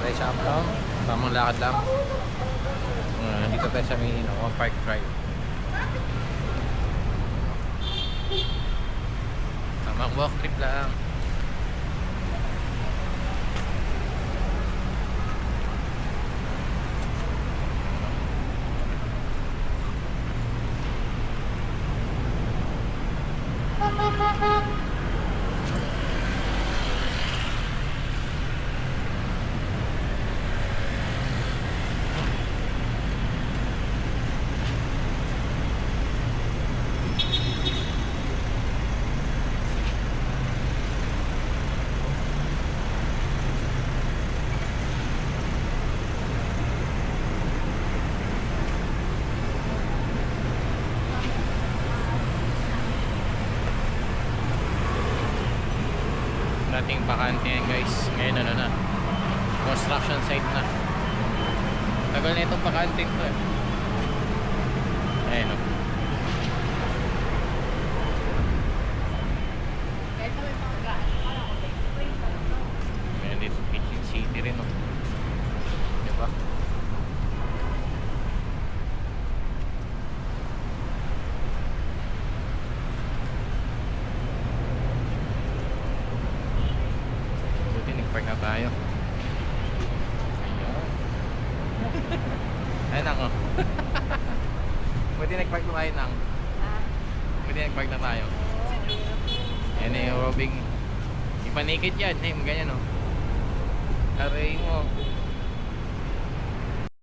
tayo sa Uptown. Tamang lakad lang. Dito tayo sa may Park Drive. Tamang walk trip lang. Dating bakante yan guys. Ngayon ano na, construction site na. Tagal na itong bakante ko eh. Ayun o. Ngayon dito Kitchen City rin o. Diba? Park na tayo. Ayun ako. Pwede nag-park na tayo nang. Pwede nag-park na tayo. Ayan na yung robing. Ipanikit yan. Ganyan o. Aray mo.